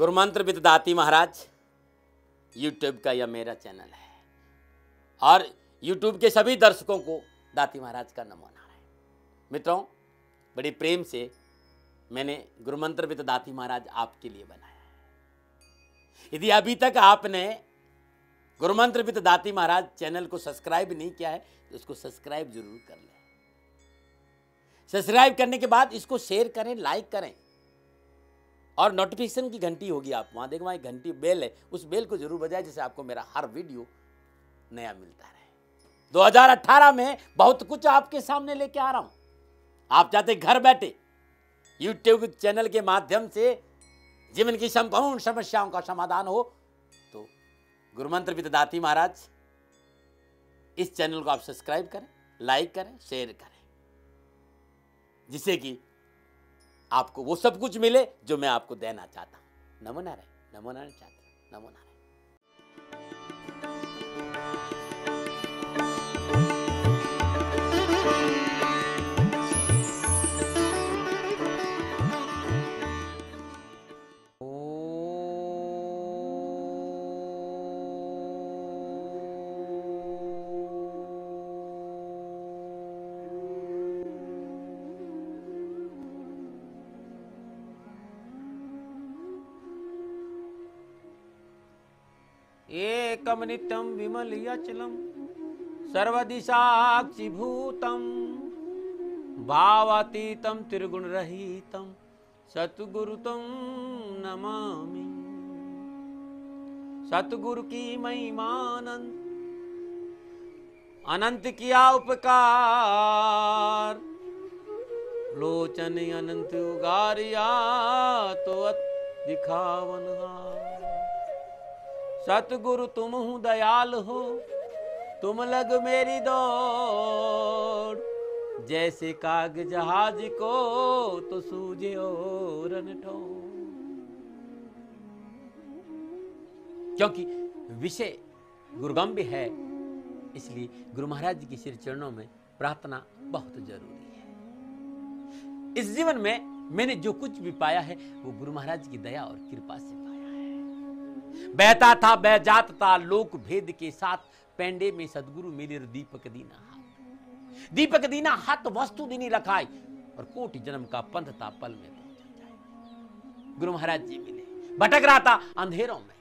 गुरु मंत्र with Dati Maharaj YouTube का यह मेरा चैनल है और यूट्यूब के सभी दर्शकों को दाती महाराज का नमो नारायण। मित्रों, बड़ी प्रेम से मैंने गुरु मंत्र विद दाती महाराज आपके लिए बनाया है। यदि अभी तक आपने गुरु मंत्र विद दाती महाराज चैनल को सब्सक्राइब नहीं किया है तो उसको सब्सक्राइब जरूर कर लें। सब्सक्राइब करने के बाद इसको शेयर करें, लाइक करें और नोटिफिकेशन की घंटी होगी, आप वहां देखो, वहां एक घंटी बेल है, उस बेल को जरूर बजाएं जिससे आपको मेरा हर वीडियो नया मिलता रहे। 2018 में बहुत कुछ आपके सामने लेके आ रहा हूं। आप चाहते घर बैठे यूट्यूब चैनल के माध्यम से जीवन की संपूर्ण समस्याओं का समाधान हो तो गुरु मंत्र विद दाती महाराज इस चैनल को आप सब्सक्राइब करें, लाइक करें, शेयर करें, जिससे कि आपको वो सब कुछ मिले जो मैं आपको देना चाहता हूं। नमो नारायण, नमो नारायण चाहता, नमो नारायण। एकम नित्यम विमलयचलम सर्वदिशाक्षिभूतम भावातीतम त्रिगुण रहितम सतगुरुतम नमामि। सतगुरु की महिमानंद अनंत किया उपकार, लोचन अनंत उगारिया तो दिखावन हार। सतगुरु तुम हूँ दयाल हो, तुम लग मेरी दौड़, जैसे काग जहाज को तो सूझे और ठोर। क्योंकि विषय गुरुगम्य है, इसलिए गुरु महाराज जी के श्री चरणों में प्रार्थना बहुत जरूरी है। इस जीवन में मैंने जो कुछ भी पाया है वो गुरु महाराज की दया और कृपा से बहता था बह जात था लोक भेद के साथ, पेंडे में सदगुरु मिले दीपक दीना हाथ। दीपक दीना हाथ वस्तु दीनी रखाई और कोटि जन्म का पंथ था पल में पहुंच जाए। गुरु महाराज जी मिले, भटक रहा था अंधेरों में,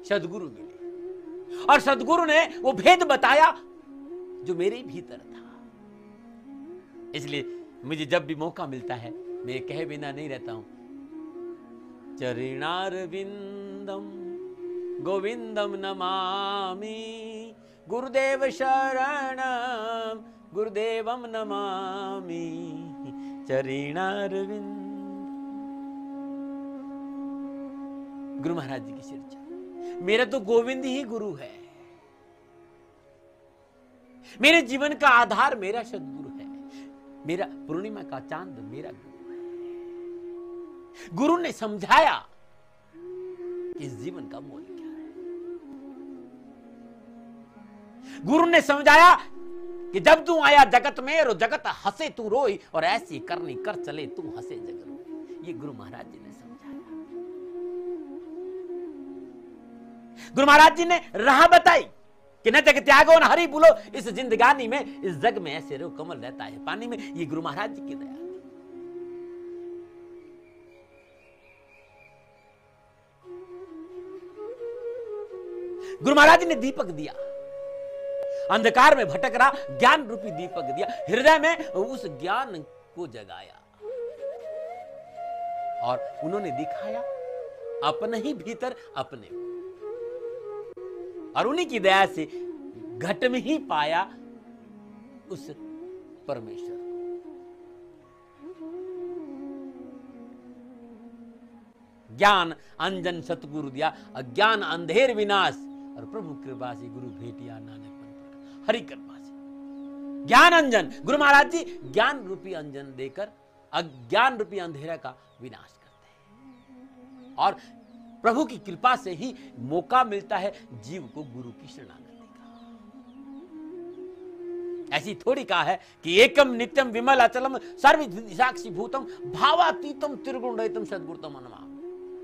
सदगुरु मिले और सदगुरु ने वो भेद बताया जो मेरे भीतर था। इसलिए मुझे जब भी मौका मिलता है मैं कहे बिना नहीं रहता हूं, चरणारविंदम गोविंदम नमामि, गुरुदेव शरणम गुरुदेवम नमामि। चरणारविंद गुरु महाराज जी की चर्चा, मेरा तो गोविंद ही गुरु है। मेरे जीवन का आधार मेरा सदगुरु है, मेरा पूर्णिमा का चांद मेरा गुरु। गुरु ने समझाया कि इस जीवन का मोल क्या है। गुरु ने समझाया कि जब तू आया जगत में और जगत हंसे तू रोई, और ऐसी करनी कर चले तू हंसे जग रोई। ये गुरु महाराज जी ने समझाया। गुरु महाराज जी ने राह बताई कि न जग त्यागो न हरि बोलो, इस जिंदगानी में इस जग में ऐसे रो कमल रहता है पानी में। ये गुरु महाराज जी की दया। गुरु महाराज ने दीपक दिया, अंधकार में भटक रहा ज्ञान रूपी दीपक दिया, हृदय में उस ज्ञान को जगाया और उन्होंने दिखाया अपने ही भीतर अपने को, और उन्हीं की दया से घट में ही पाया उस परमेश्वर को। ज्ञान अंजन सतगुरु दिया, अज्ञान अंधेर विनाश, और प्रभु कृपा से गुरु भेटिया नानक पंथ। हरि कृपा से ज्ञान अंजन, गुरु महाराज जी ज्ञान रूपी अंजन देकर अज्ञान रूपी अंधेरा का विनाश करते हैं, और प्रभु की कृपा से ही मौका मिलता है जीव को गुरु की शरणागति का। ऐसी थोड़ी कहा है कि एकम नित्यम विमल अचलम सर्व साक्षी भूतम भावातीतम त्रिगुण रहितम सद्गुरुतम नमामि।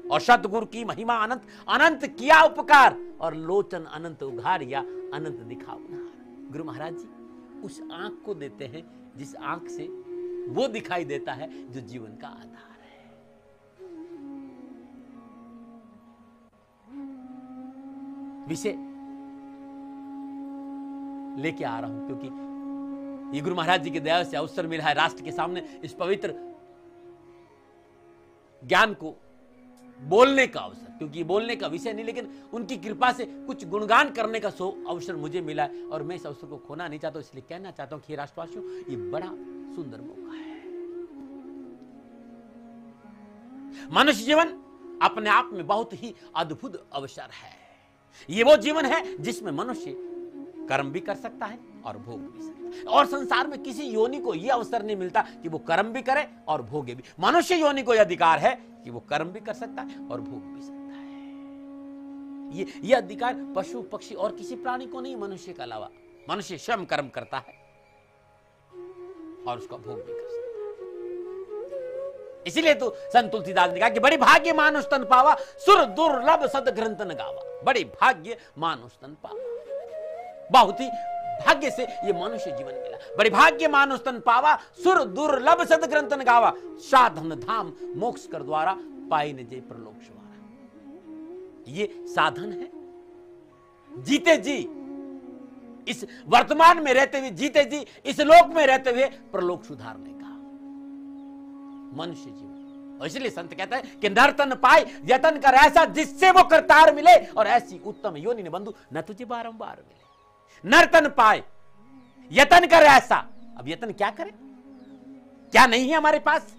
और सतगुरु की महिमा अनंत, अनंत किया उपकार और लोचन अनंत उघारिया, अनंत दिखा उधार। गुरु महाराज जी उस आंख को देते हैं जिस आंख से वो दिखाई देता है जो जीवन का आधार है। विषय लेके आ रहा हूं क्योंकि ये गुरु महाराज जी की दया से अवसर मिला है राष्ट्र के सामने इस पवित्र ज्ञान को बोलने का अवसर, क्योंकि ये बोलने का विषय नहीं लेकिन उनकी कृपा से कुछ गुणगान करने का अवसर मुझे मिला है और मैं इस अवसर को खोना नहीं चाहता, इसलिए कहना चाहता हूं कि राष्ट्रवासियों ये बड़ा सुंदर मौका है। मनुष्य जीवन अपने आप में बहुत ही अद्भुत अवसर है। ये वो जीवन है जिसमें मनुष्य कर्म भी कर सकता है और भोग भी सकता है, और संसार में किसी योनि को यह अवसर नहीं मिलता कि वो कर्म भी करे और भोगे भी। मनुष्य योनि को यह अधिकार है कि वो कर्म भी कर सकता है और भोग भी सकता है। ये अधिकार पशु पक्षी और किसी प्राणी को नहीं, मनुष्य के अलावा। मनुष्य स्वयं कर्म करता है और उसका भोग भी कर सकता है। इसीलिए तो संत तुलसीदास ने कहा कि बड़ी भाग्य मानुष तन पावा, सुर दुर्लभ सद ग्रंथ न गावा। बड़ी भाग्य मानुष तन पावा, बहुत ही भाग्य से ये मनुष्य जीवन मिला। बड़ी भाग्य मानुष तन पावा, सुर दुर्लभ सद ग्रंथ न गावा। साधन धाम मोक्ष कर द्वारा, पाई न जय प्रलोक सवारा। ये साधन है जीते जी, इस वर्तमान में रहते हुए जीते जी, इस लोक में रहते हुए प्रलोक सुधारने का मनुष्य जीवन। और इसलिए संत कहता है कि नर्तन पाए यतन कर ऐसा जिससे वो करतार मिले, और ऐसी उत्तम योनि ने बंधु न तुझे बारंबार मिले। नर्तन पाए यतन कर ऐसा, अब यतन क्या करें, क्या नहीं है हमारे पास।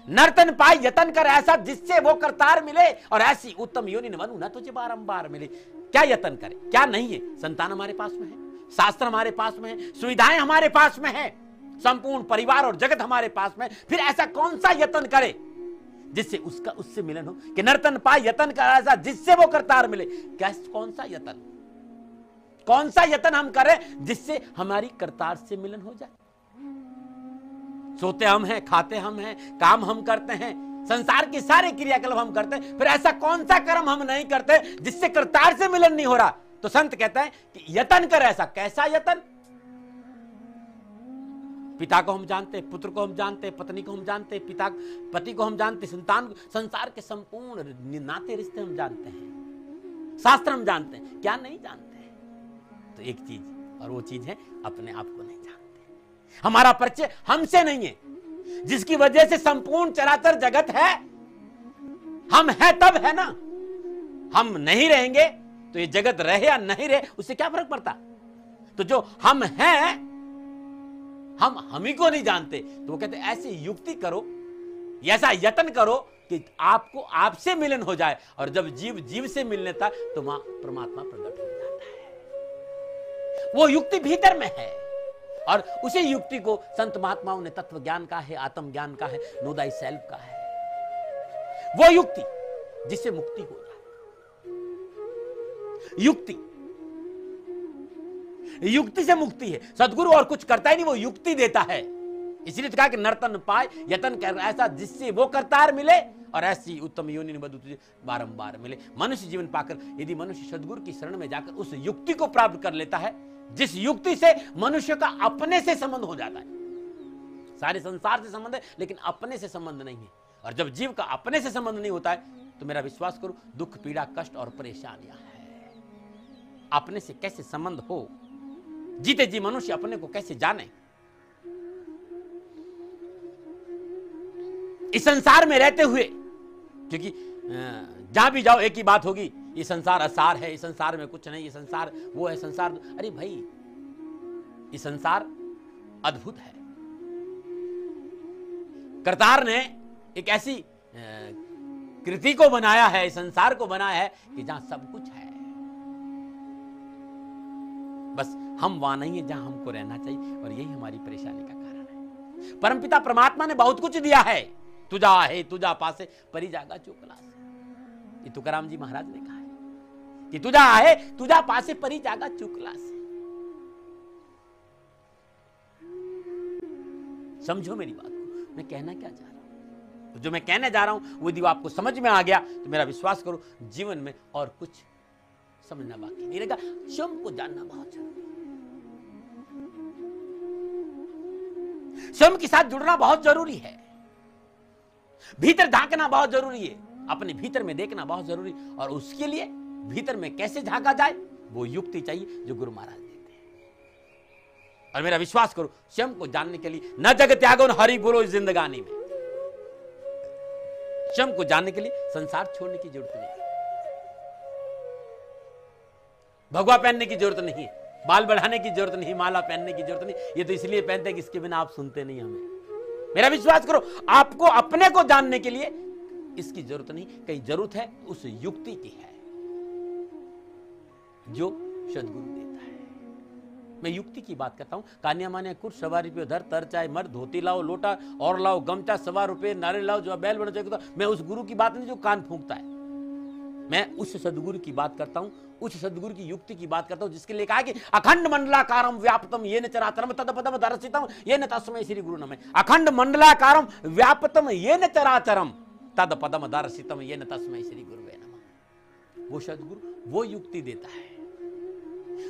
नर्तन पाए यतन कर ऐसा जिससे वो करतार मिले, और ऐसी उत्तम योनि न बंधु न तुझे बारंबार मिले। क्या यतन करें, क्या नहीं है। संतान हमारे पास में है, शास्त्र हमारे पास में है, सुविधाएं हमारे पास में है, संपूर्ण परिवार और जगत हमारे पास में। फिर ऐसा कौन सा यतन करे जिससे उससे मिलन हो। कि नर्तन पाए यतन कर ऐसा जिससे वो करतार मिले। क्या कौन सा यतन, कौन सा यतन हम करें जिससे हमारी करतार से मिलन हो जाए। सोते हम हैं, खाते हम हैं, काम हम करते हैं, संसार के सारे क्रियाकलाप हम करते हैं, फिर ऐसा कौन सा कर्म हम नहीं करते जिससे करतार से मिलन नहीं हो रहा। तो संत कहता है कि यतन कर ऐसा। कैसा यतन। पिता को हम जानते हैं, पुत्र को हम जानते हैं, पत्नी को हम जानते हैं, पति को हम जानते हैं, संतान, संसार के संपूर्ण नाते रिश्ते हम जानते हैं, शास्त्र हम जानते हैं। क्या नहीं जानते। तो एक चीज, और वो चीज है अपने आप को नहीं जानते। हमारा परिचय हमसे नहीं है, जिसकी वजह से संपूर्ण चराचर जगत है। हम है तब है ना, हम नहीं रहेंगे तो ये जगत रहे या नहीं रहे उससे क्या फर्क पड़ता। तो जो हम हैं, हम ही को नहीं जानते, तो वो कहते ऐसी युक्ति करो, ऐसा यत्न करो कि आपको आपसे मिलन हो जाए। और जब जीव जीव से मिलने था तो वहां परमात्मा प्रकट हो जाता है। वो युक्ति भीतर में है, और उसी युक्ति को संत महात्माओं ने तत्व ज्ञान का है, आत्म ज्ञान का है, नो दाई सेल्फ का है। वो युक्ति जिससे मुक्ति हो जाए। युक्ति से मुक्ति है। सदगुरु और कुछ करता ही नहीं, वो युक्ति देता है। इसलिए तो कहा कि नर्तन पाए यतन कर ऐसा जिससे वो करतार मिले, और ऐसी उत्तम योनि ने बंधु तुझे बारंबार मिले। मनुष्य जीवन पाकर यदि मनुष्य सदगुरु की शरण में जाकर उस युक्ति को प्राप्त कर लेता है, जिस युक्ति से मनुष्य का अपने से संबंध हो जाता है। सारे संसार से संबंध है लेकिन अपने से संबंध नहीं है। और जब जीव का अपने से संबंध नहीं होता है तो मेरा विश्वास करो दुख, पीड़ा, कष्ट और परेशानियां हैं। अपने से कैसे संबंध हो, जीते जी मनुष्य अपने को कैसे जाने। इस संसार में रहते हुए, क्योंकि जहां भी जाओ एक ही बात होगी, ये संसार असार है, इस संसार में कुछ नहीं, ये संसार वो है, संसार। अरे भाई, ये संसार अद्भुत है। करतार ने एक ऐसी कृति को बनाया है, इस संसार को बनाया है कि जहां सब कुछ है, बस हम वहां नहीं है जहां हमको रहना चाहिए। और यही हमारी परेशानी का कारण है। परमपिता परमात्मा ने बहुत कुछ दिया है। तुझा है तुझा पासे परी जागा चोकला से, ये तुकाराम जी महाराज ने कहा है कि तुझा है तुझा पासे परी जागा चोकला से। समझो मेरी बात को, मैं कहना क्या चाह रहा हूं। तो जो मैं कहने जा रहा हूं वो यदि आपको समझ में आ गया तो मेरा विश्वास करो जीवन में और कुछ समझना बाकी नहीं रहेगा। स्वयं को जानना बहुत जरूरी है, स्वयं के साथ जुड़ना बहुत जरूरी है, भीतर झांकना बहुत जरूरी है, अपने भीतर में देखना बहुत जरूरी। और उसके लिए भीतर में कैसे झांका जाए वो युक्ति चाहिए जो गुरु महाराज देते हैं। और मेरा विश्वास करो स्वयं को जानने के लिए न जग त्यागो न हरि बोलो इस जिंदगानी में, स्वयं को जानने के लिए संसार छोड़ने की जरूरत नहीं, भगवा पहनने की जरूरत नहीं है, बाल बढ़ाने की जरूरत नहीं, माला पहनने की जरूरत नहीं। ये तो इसलिए पहनते हैं कि इसके बिना आप सुनते नहीं हमें। मेरा विश्वास करो आपको अपने को जानने के लिए इसकी जरूरत नहीं, कहीं जरूरत है उस युक्ति की है जो सदगुरु देता है। मैं युक्ति की बात करता हूं। कान्या माने कुछ 1.25 रुपये धर तर चाहे मर, धोती लाओ लोटा और लाओ गमचा 1.25 रुपये, नारे लाओ जो बैल बना चाहिए। मैं उस गुरु की बात नहीं जो कान फूंकता है, मैं उस सदगुरु की बात करता हूं, उस सदगुरु की युक्ति की बात करता हूं जिसके लिए कहा कि अखंड मंडलाकारम व्याप्तम येन चराचरम तदपदम दर्शितम येन तस्मै श्री गुरु नमः। अखंड मंडलाकारम व्याप्तम येन चराचरम तदपदम दर्शितम येन तस्मै श्री गुरुवे नमः। वो सदगुरु वो युक्ति देता है,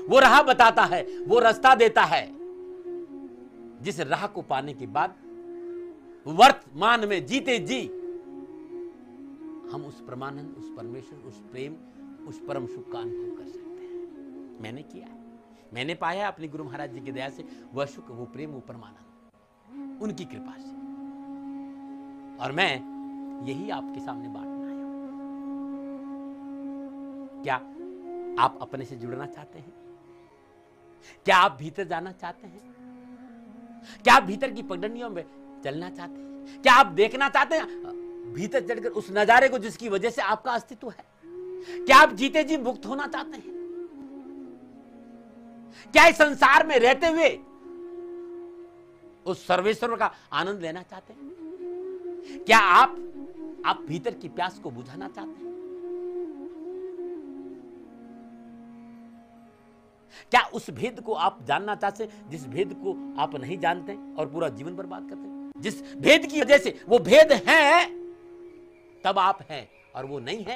वो राह बताता है, वो रास्ता देता है, जिस राह को पाने के बाद वर्तमान में जीते जी हम उस परमानंद, उस परमेश्वर, उस प्रेम, उस परम सुख का अनुभव कर सकते हैं। मैंने किया है, मैंने पाया अपने गुरु महाराज जी की दया से वह सुख, वो प्रेम, वो परमानंद उनकी कृपा से। और मैं यही आपके सामने बांटना आया हूं। क्या आप अपने से जुड़ना चाहते हैं? क्या आप भीतर जाना चाहते हैं? क्या आप भीतर की पगडंडियों में चलना चाहते हैं? क्या आप देखना चाहते हैं भीतर चढ़कर उस नजारे को जिसकी वजह से आपका अस्तित्व है? क्या आप जीते जी मुक्त होना चाहते हैं? क्या इस संसार में रहते हुए उस सर्वेश्वर का आनंद लेना चाहते हैं? क्या आप भीतर की प्यास को बुझाना चाहते हैं? क्या उस भेद को आप जानना चाहते हैं जिस भेद को आप नहीं जानते और पूरा जीवन बर्बाद करते हैं? जिस भेद की वजह से वो भेद है तब आप हैं, और वो नहीं है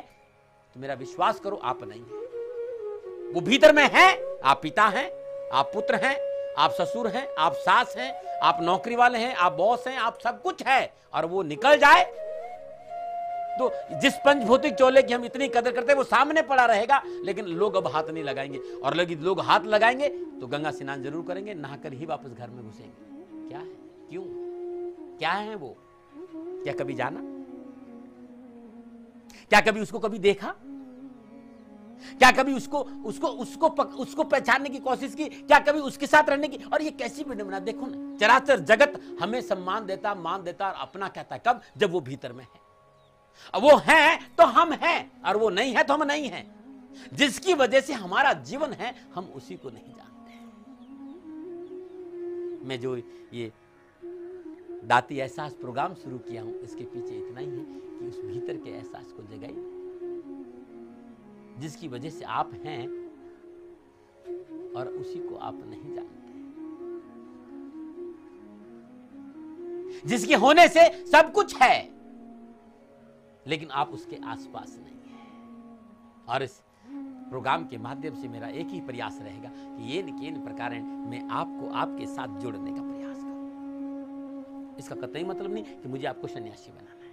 तो मेरा विश्वास करो आप नहीं है। वो भीतर में है, आप पिता हैं, आप पुत्र हैं, आप ससुर हैं, आप सास हैं, आप नौकरी वाले हैं, आप बॉस हैं, आप सब कुछ है। और वो निकल जाए तो जिस पंचभौतिक चोले की हम इतनी कदर करते हैं वो सामने पड़ा रहेगा, लेकिन लोग अब हाथ नहीं लगाएंगे। और लोग हाथ लगाएंगे तो गंगा स्नान जरूर करेंगे, नहाकर ही वापस घर में घुसेंगे। क्या है, क्यों, क्या है वो? क्या कभी जाना? क्या कभी उसको कभी देखा? क्या कभी उसको पहचानने की कोशिश की? क्या कभी उसके साथ रहने की? और ये कैसी विडंबना, देखो ना, चराचर जगत हमें सम्मान देता, मान देता और अपना कहता, कब? जब वो भीतर में है। वो है तो हम हैं, और वो नहीं है तो हम नहीं हैं। जिसकी वजह से हमारा जीवन है हम उसी को नहीं जानते। मैं जो ये दाती एहसास प्रोग्राम शुरू किया हूं इसके पीछे इतना ही है कि उस भीतर के एहसास को जगाइए जिसकी वजह से आप हैं और उसी को आप नहीं जानते, जिसके होने से सब कुछ है लेकिन आप उसके आसपास नहीं है। और इस प्रोग्राम के माध्यम से मेरा एक ही प्रयास रहेगा कि ये प्रकार मैं आपको आपके साथ जोड़ने का प्रयास करूं। इसका कतई मतलब नहीं कि मुझे आपको सन्यासी बनाना है,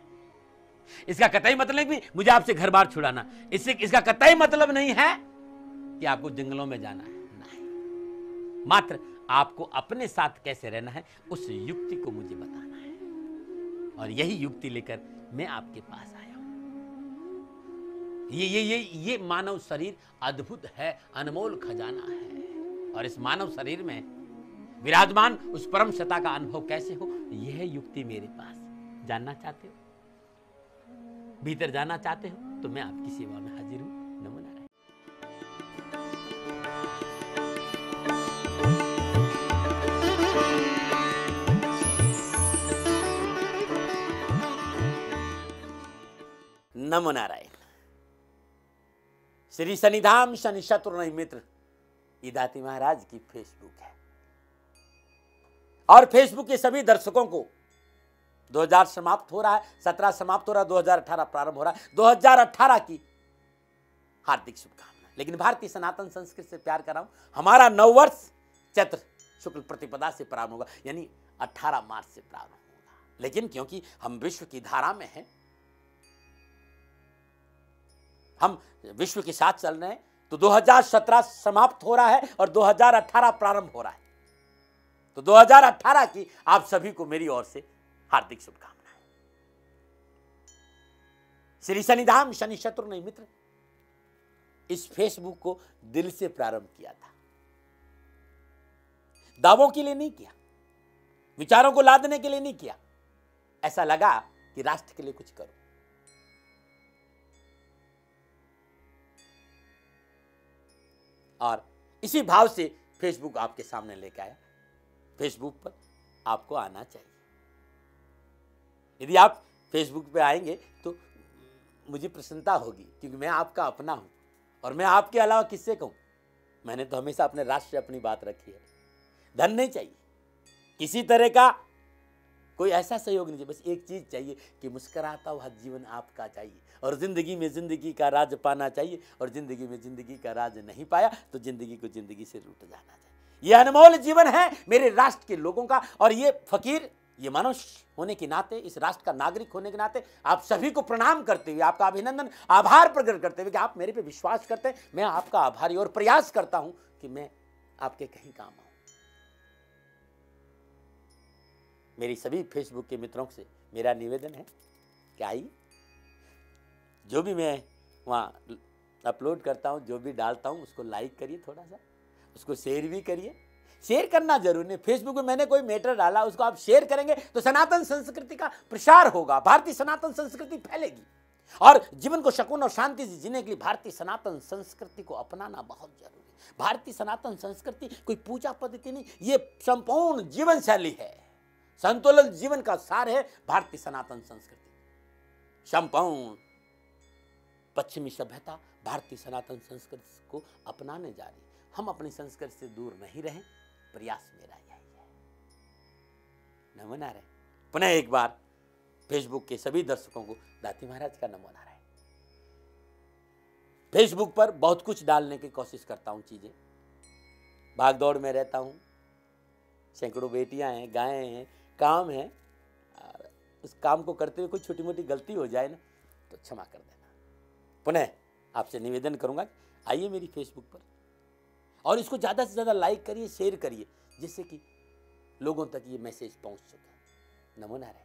इसका कतई मतलब नहीं कि मुझे आपसे घर बार छुड़ाना, इसका कतई मतलब नहीं है कि आपको जंगलों में जाना है, नहीं, मात्र आपको अपने साथ कैसे रहना है उस युक्ति को मुझे बताना है। और यही युक्ति लेकर मैं आपके पास आया हूं। ये मानव शरीर अद्भुत है, अनमोल खजाना है। और इस मानव शरीर में विराजमान उस परम सत्ता का अनुभव कैसे हो, यह युक्ति मेरे पास। जानना चाहते हो, भीतर जाना चाहते हो, तो मैं आपकी सेवा में हाजिर हूं। नमो नारायण। नमो नारायण। श्री शनिधाम शनि शत्रु मित्र दाती महाराज की फेसबुक है, और फेसबुक के सभी दर्शकों को 2000 समाप्त हो रहा है, 17 समाप्त हो रहा है, 2018 प्रारंभ हो रहा है। 2018 की हार्दिक शुभकामनाएं। लेकिन भारतीय सनातन संस्कृति से प्यार कर रहा हूं, हमारा नववर्ष चैत्र शुक्ल प्रतिपदा से प्रारंभ होगा, यानी 18 मार्च से प्रारंभ होगा। लेकिन क्योंकि हम विश्व की धारा में हैं, हम विश्व के साथ चल रहे हैं, तो 2017 समाप्त हो रहा है और 2018 प्रारंभ हो रहा है। तो 2018 की आप सभी को मेरी ओर से हार्दिक शुभकामनाएं। श्री शनिधाम शनि शत्रु नहीं मित्र, इस फेसबुक को दिल से प्रारंभ किया था, दावों के लिए नहीं किया, विचारों को लादने के लिए नहीं किया। ऐसा लगा कि राष्ट्र के लिए कुछ करो। और इसी भाव से फेसबुक आपके सामने लेकर आया। फेसबुक पर आपको आना चाहिए। यदि आप फेसबुक पे आएंगे तो मुझे प्रसन्नता होगी, क्योंकि मैं आपका अपना हूं और मैं आपके अलावा किससे कहूं। मैंने तो हमेशा अपने राष्ट्र से अपनी बात रखी है। धन नहीं चाहिए, किसी तरह का कोई ऐसा सहयोग नहीं चाहिए, बस एक चीज चाहिए कि मुस्कुराता हुआ जीवन आपका चाहिए, और जिंदगी में जिंदगी का राज पाना चाहिए, और जिंदगी में जिंदगी का राज नहीं पाया तो जिंदगी को जिंदगी से रूठ जाना चाहिए। यह अनमोल जीवन है मेरे राष्ट्र के लोगों का, और ये फकीर, ये मनुष्य होने के नाते, इस राष्ट्र का नागरिक होने के नाते आप सभी को प्रणाम करते हुए, आपका अभिनंदन, आभार प्रकट करते हुए कि आप मेरे पे विश्वास करते हैं, मैं आपका आभारी और प्रयास करता हूं कि मैं आपके कहीं काम आऊं। मेरी सभी फेसबुक के मित्रों से मेरा निवेदन है कि आइए, जो भी मैं वहाँ अपलोड करता हूँ, जो भी डालता हूँ, उसको लाइक करिए, थोड़ा सा उसको शेयर भी करिए। शेयर करना जरूर नहीं, फेसबुक में मैंने कोई मैटर डाला, उसको आप शेयर करेंगे तो सनातन संस्कृति का प्रसार होगा, भारतीय सनातन संस्कृति फैलेगी, और जीवन को सुकून और शांति से जीने के लिए भारतीय सनातन संस्कृति को अपनाना बहुत जरूरी है। भारतीय सनातन संस्कृति कोई पूजा पद्धति नहीं, ये संपूर्ण जीवन शैली है, संतुलित जीवन का सार है भारतीय सनातन संस्कृति। संपूर्ण पश्चिमी सभ्यता भारतीय सनातन संस्कृति को अपनाने जा रही है। हम अपनी संस्कृति से दूर नहीं रहें, प्रयास मेरा यही है। नमो नारायण। पुनः एक बार फेसबुक के सभी दर्शकों को दाती महाराज का नमो नारायण। फेसबुक पर बहुत कुछ डालने की कोशिश करता हूं, चीजें, भाग दौड़ में रहता हूं, सैकड़ों बेटियां हैं, गायें हैं, काम है, उस काम को करते हुए कोई छोटी मोटी गलती हो जाए ना तो क्षमा कर देना। पुनः आपसे निवेदन करूंगा, आइए मेरी फेसबुक पर, और इसको ज़्यादा से ज़्यादा लाइक करिए, शेयर करिए, जिससे कि लोगों तक ये मैसेज पहुंच सके। नमो नारायण।